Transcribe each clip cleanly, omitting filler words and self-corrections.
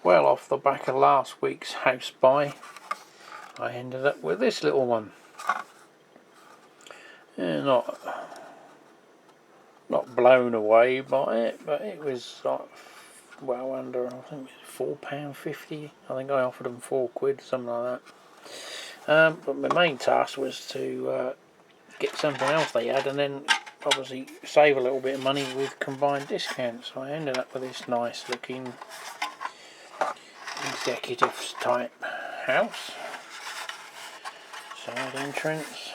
Well, off the back of last week's house buy, I ended up with this little one. Yeah, not blown away by it, but it was like well under, I think it was £4.50. I think I offered them £4, something like that. But my main task was to get something else they had, and then obviously save a little bit of money with combined discounts. So I ended up with this nice looking executive type house. Side entrance,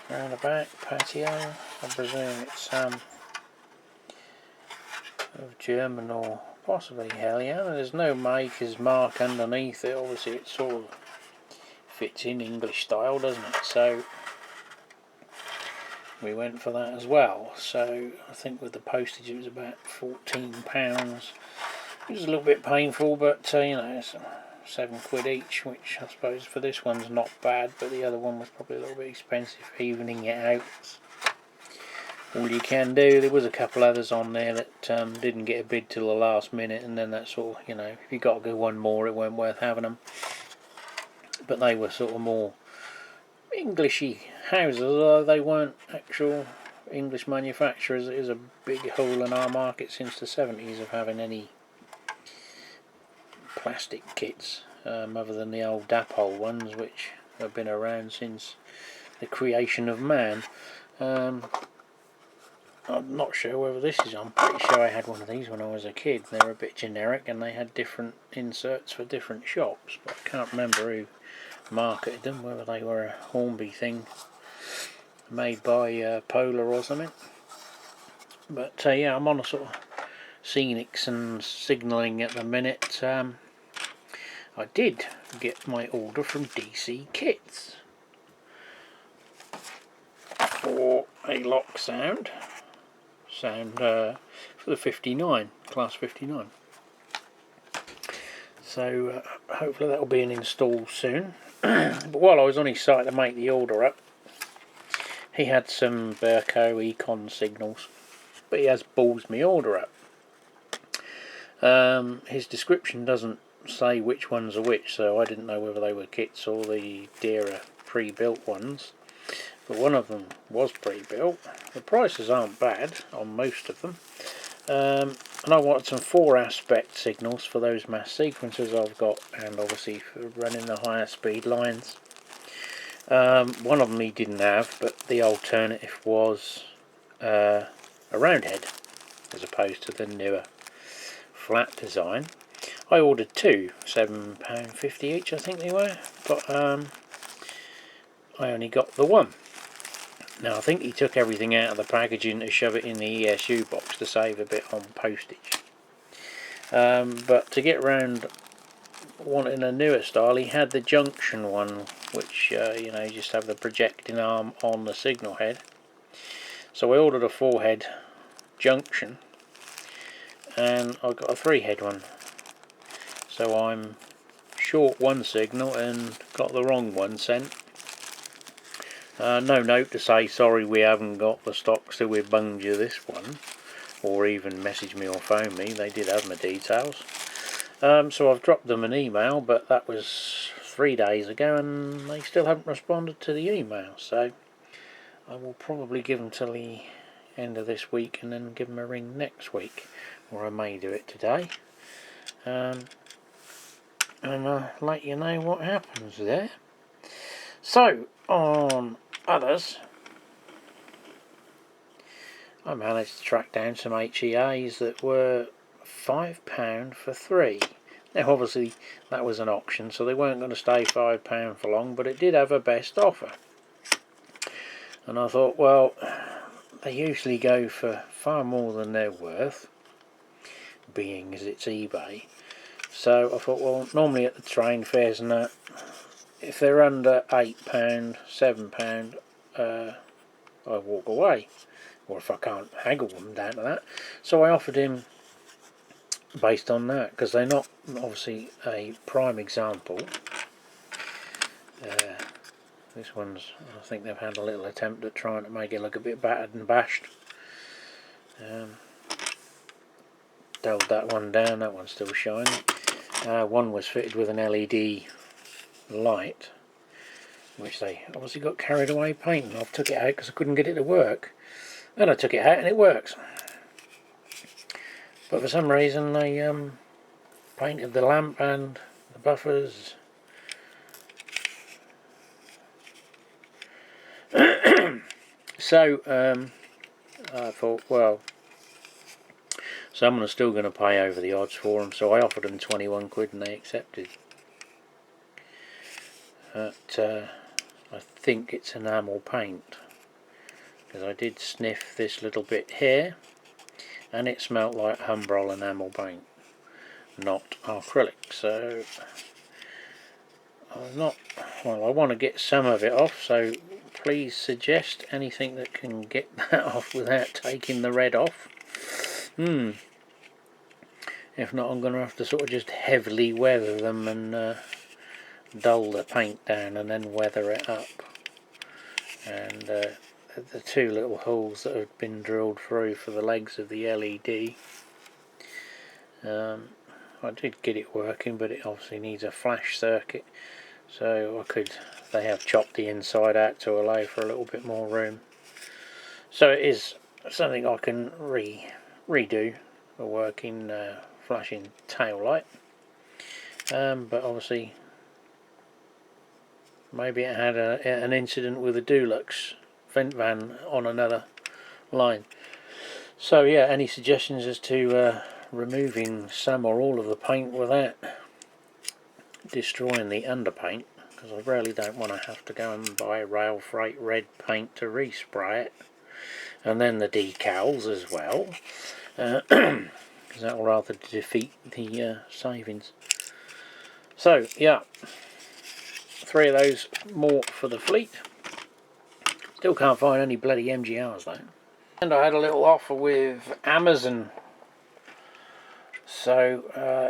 round the back, patio. I presume it's of German or possibly Hellion. There's no maker's mark underneath it. Obviously it sort of fits in English style, doesn't it? So we went for that as well. So I think with the postage it was about £14. It was a little bit painful, but you know, it's £7 each, which I suppose for this one's not bad, but the other one was probably a little bit expensive, evening it out. All you can do. There was a couple others on there that didn't get a bid till the last minute, and then that sort of, you know, if you got to go one more it weren't worth having them. But they were sort of more Englishy houses, although they weren't actual English manufacturers. It is a big hole in our market since the 70s of having any plastic kits, other than the old Dapol ones, which have been around since the creation of man. I'm not sure whether this is, I'm pretty sure I had one of these when I was a kid. They were a bit generic and they had different inserts for different shops, but I can't remember who marketed them, whether they were a Hornby thing made by Polar or something. But yeah, I'm on a sort of scenics and signalling at the minute. I did get my order from DC Kits for a lock sound for the 59, class 59. So hopefully that will be installed soon. But while I was on his site to make the order up, he had some Burco Econ signals, but he has ballsed me order up. His description doesn't say which ones are which, so I didn't know whether they were kits or the dearer pre-built ones. But one of them was pre-built. The prices aren't bad on most of them. And I wanted some 4-aspect signals for those mass sequencers I've got, and obviously for running the higher speed lines. One of them he didn't have, but the alternative was a round head as opposed to the newer flat design. I ordered two, £7.50 each I think they were, but I only got the one. Now I think he took everything out of the packaging to shove it in the ESU box to save a bit on postage. But to get round wanting a newer style, he had the junction one, which you know, you just have the projecting arm on the signal head. So I ordered a 4-head junction, and I got a 3-head one. So I'm short one signal and got the wrong one sent. No note to say sorry we haven't got the stock, so we bunged you this one, or even message me or phone me. They did have my details. So I've dropped them an email, but that was 3 days ago and they still haven't responded to the email, so I will probably give them till the end of this week and then give them a ring next week, or I may do it today, and let you know what happens there. So on others, I managed to track down some HEAs that were £5 for 3. Now obviously that was an auction, so they weren't going to stay £5 for long, but it did have a best offer. And I thought, well, they usually go for far more than they're worth, being as it's eBay. So I thought, well, normally at the train fares and that, if they're under £8, £7, I walk away, or if I can't haggle them down to that. So I offered him based on that, because they're not obviously a prime example. This one's, I think they've had a little attempt at trying to make it look a bit battered and bashed. dulled that one down, that one's still shining. One was fitted with an LED light, which they obviously got carried away painting. I took it out because I couldn't get it to work, and I took it out and it works. But for some reason they painted the lamp and the buffers. So I thought, well, someone is still going to pay over the odds for them, so I offered them 21 quid and they accepted. But I think it's enamel paint, because I did sniff this little bit here and it smelt like Humbrol enamel paint, not acrylic. So I'm not, well, I want to get some of it off, so please suggest anything that can get that off without taking the red off. If not, I'm going to have to sort of just heavily weather them and dull the paint down and then weather it up. And the two little holes that have been drilled through for the legs of the LED, I did get it working, but it obviously needs a flash circuit, so they have chopped the inside out to allow for a little bit more room. So it is something I can redo, a working flashing tail light. But obviously maybe it had an incident with a Dulux vent van on another line. So yeah, any suggestions as to removing some or all of the paint without destroying the underpaint, because I really don't want to have to go and buy rail freight red paint to respray it, and then the decals as well, because that will rather defeat the savings. So yeah, 3 of those more for the fleet. Still can't find any bloody MGRs though. And I had a little offer with Amazon, so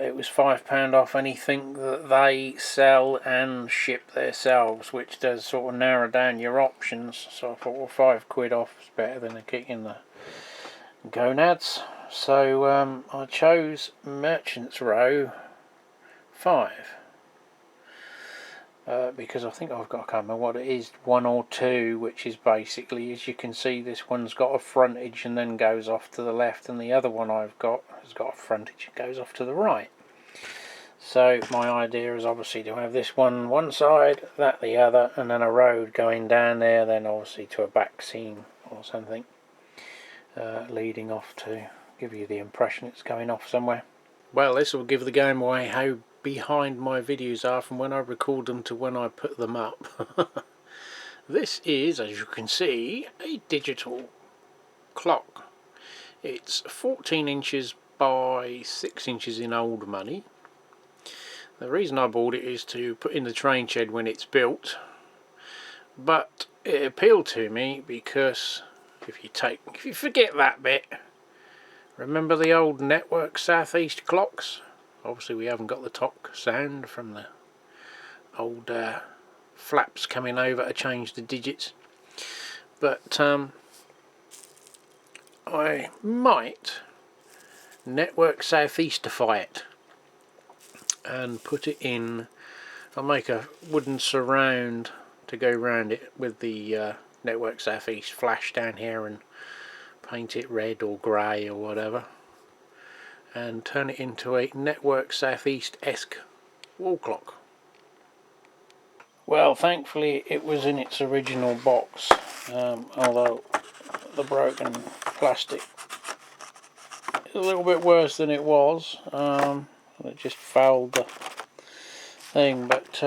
it was £5 off anything that they sell and ship themselves, which does sort of narrow down your options. So I thought, well, £5 off is better than a kick in the gonads. So I chose Merchants Row 5. Because I think I can't remember what it is, 1 or 2, which is basically, as you can see, this one's got a frontage and then goes off to the left, and the other one I've got has got a frontage and goes off to the right. So my idea is obviously to have this one side, that the other, and then a road going down there, then obviously to a back scene or something, leading off to give you the impression it's going off somewhere. Well, this will give the game away how behind my videos are from when I record them to when I put them up. This is, as you can see, a digital clock. It's 14 inches by 6 inches in old money. The reason I bought it is to put in the train shed when it's built, but it appealed to me because if you forget that bit, remember the old network southeast clocks? Obviously we haven't got the tock sound from the old flaps coming over to change the digits, but I might network southeastify it and put it in. I'll make a wooden surround to go round it with the network southeast flash down here and paint it red or grey or whatever, and turn it into a network southeast-esque wall clock. Well, thankfully it was in its original box, although the broken plastic is a little bit worse than it was. It just fouled the thing, but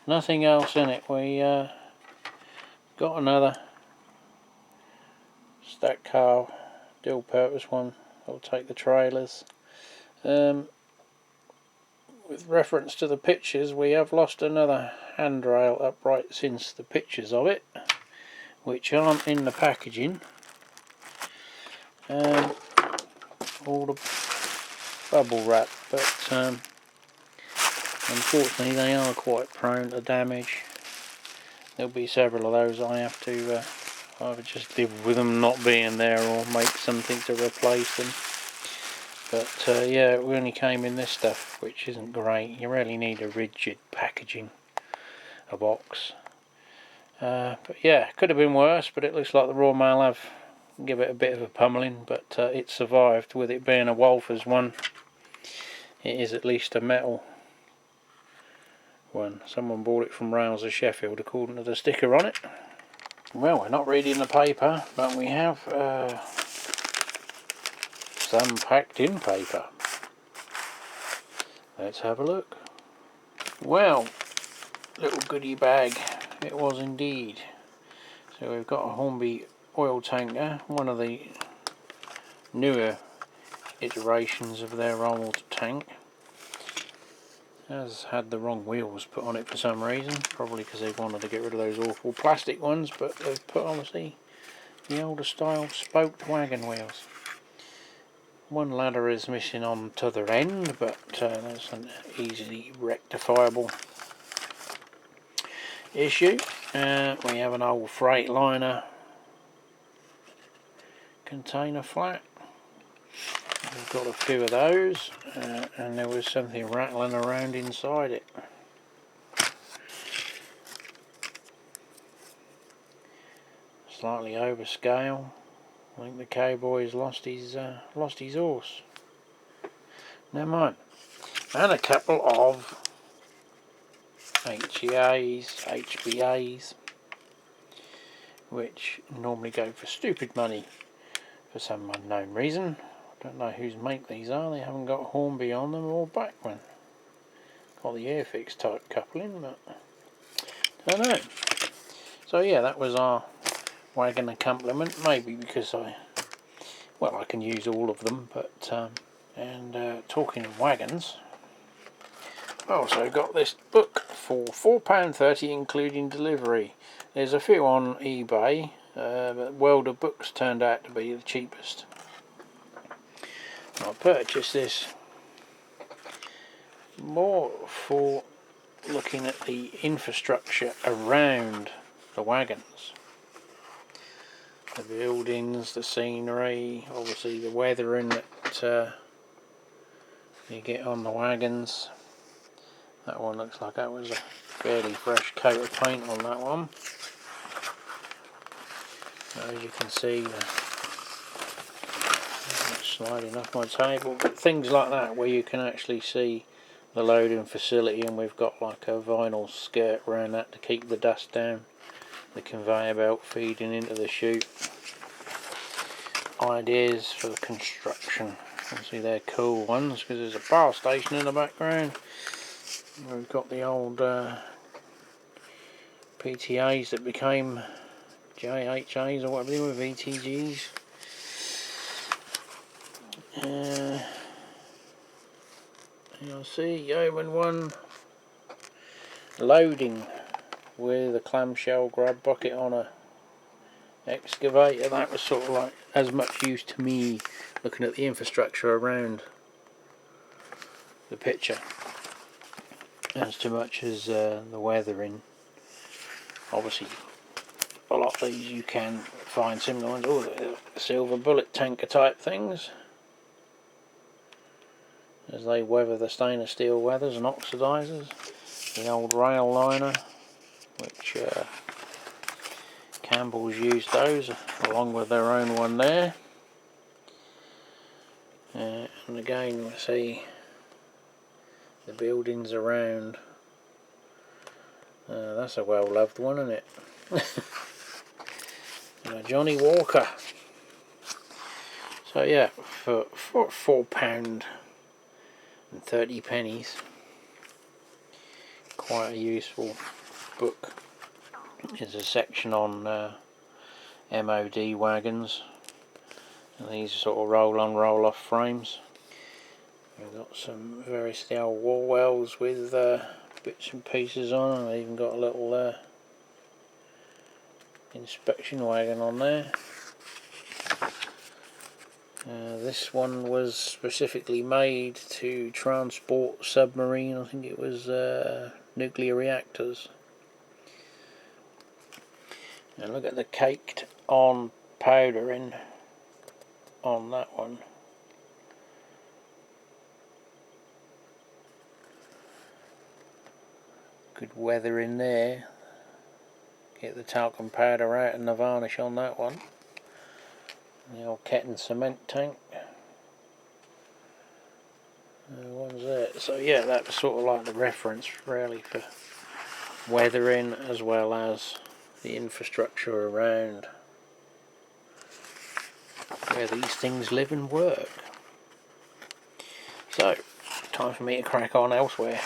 nothing else in it. We got another stack car, dual purpose one. I'll take the trailers. With reference to the pictures, we have lost another handrail upright since the pictures of it, which aren't in the packaging. All the bubble wrap, but unfortunately they are quite prone to damage. There'll be several of those I have to either just live with them not being there or make something to replace them. But yeah, it only came in this stuff, which isn't great. You really need a rigid packaging, a box. But yeah, could have been worse, but it looks like the Royal Mail have give it a bit of a pummeling, but it survived. With it being a Walther's one, it is at least a metal one. Someone bought it from Rails of Sheffield according to the sticker on it. Well, we're not reading the paper, but we have some packed in paper. Let's have a look. Well, little goodie bag it was indeed. So we've got a Hornby oil tanker, one of the newer iterations of their old tank. Has had the wrong wheels put on it for some reason, probably because they wanted to get rid of those awful plastic ones, but they've put obviously the older style spoked wagon wheels. One ladder is missing on the other end, but that's an easily rectifiable issue. We have an old Freightliner container flat. We've got a few of those, and there was something rattling around inside it. Slightly overscale. I think the cowboy's lost his horse. Never mind. And a couple of HEAs, HBAs, which normally go for stupid money for some unknown reason. I don't know whose make these are. They haven't got Hornby on them or Wagon. Got the Airfix type coupling, but I don't know. So yeah, that was our Wagon accompaniment. Maybe because I can use all of them. But talking of wagons, I also got this book for £4.30 including delivery. There's a few on eBay, but World of Books turned out to be the cheapest. I purchased this more for looking at the infrastructure around the wagons. The buildings, the scenery, obviously the weathering that you get on the wagons. That one looks like that was a fairly fresh coat of paint on that one. As you can see, sliding off my table, but things like that where you can actually see the loading facility, and we've got like a vinyl skirt around that to keep the dust down, the conveyor belt feeding into the chute. Ideas for the construction, obviously they're cool ones because there's a power station in the background. We've got the old PTAs that became JHAs or whatever they were, VTGs. You'll see Yeoman 1 loading with a clamshell grub bucket on a excavator. That was sort of like as much use to me looking at the infrastructure around the picture as to much as the weathering. Obviously a lot of these you can find similar ones. Oh, the silver bullet tanker type things, as they weather the stainless steel weathers and oxidizers. The old rail liner, which Campbell's used those along with their own one there. And again we see the buildings around. That's a well loved one, isn't it? Johnny Walker. So yeah, for £4.30, quite a useful book. There's a section on MOD wagons, and these sort of roll-on, roll-off frames. We've got some various the old wall wells with bits and pieces on, and they've even got a little inspection wagon on there. This one was specifically made to transport submarine, I think it was nuclear reactors. And look at the caked on powdering on that one. Good weather in there. Get the talcum powder out and the varnish on that one. The old Ketton cement tank. One's there. So yeah, that was sort of like the reference really for weathering, as well as the infrastructure around where these things live and work. So, time for me to crack on elsewhere.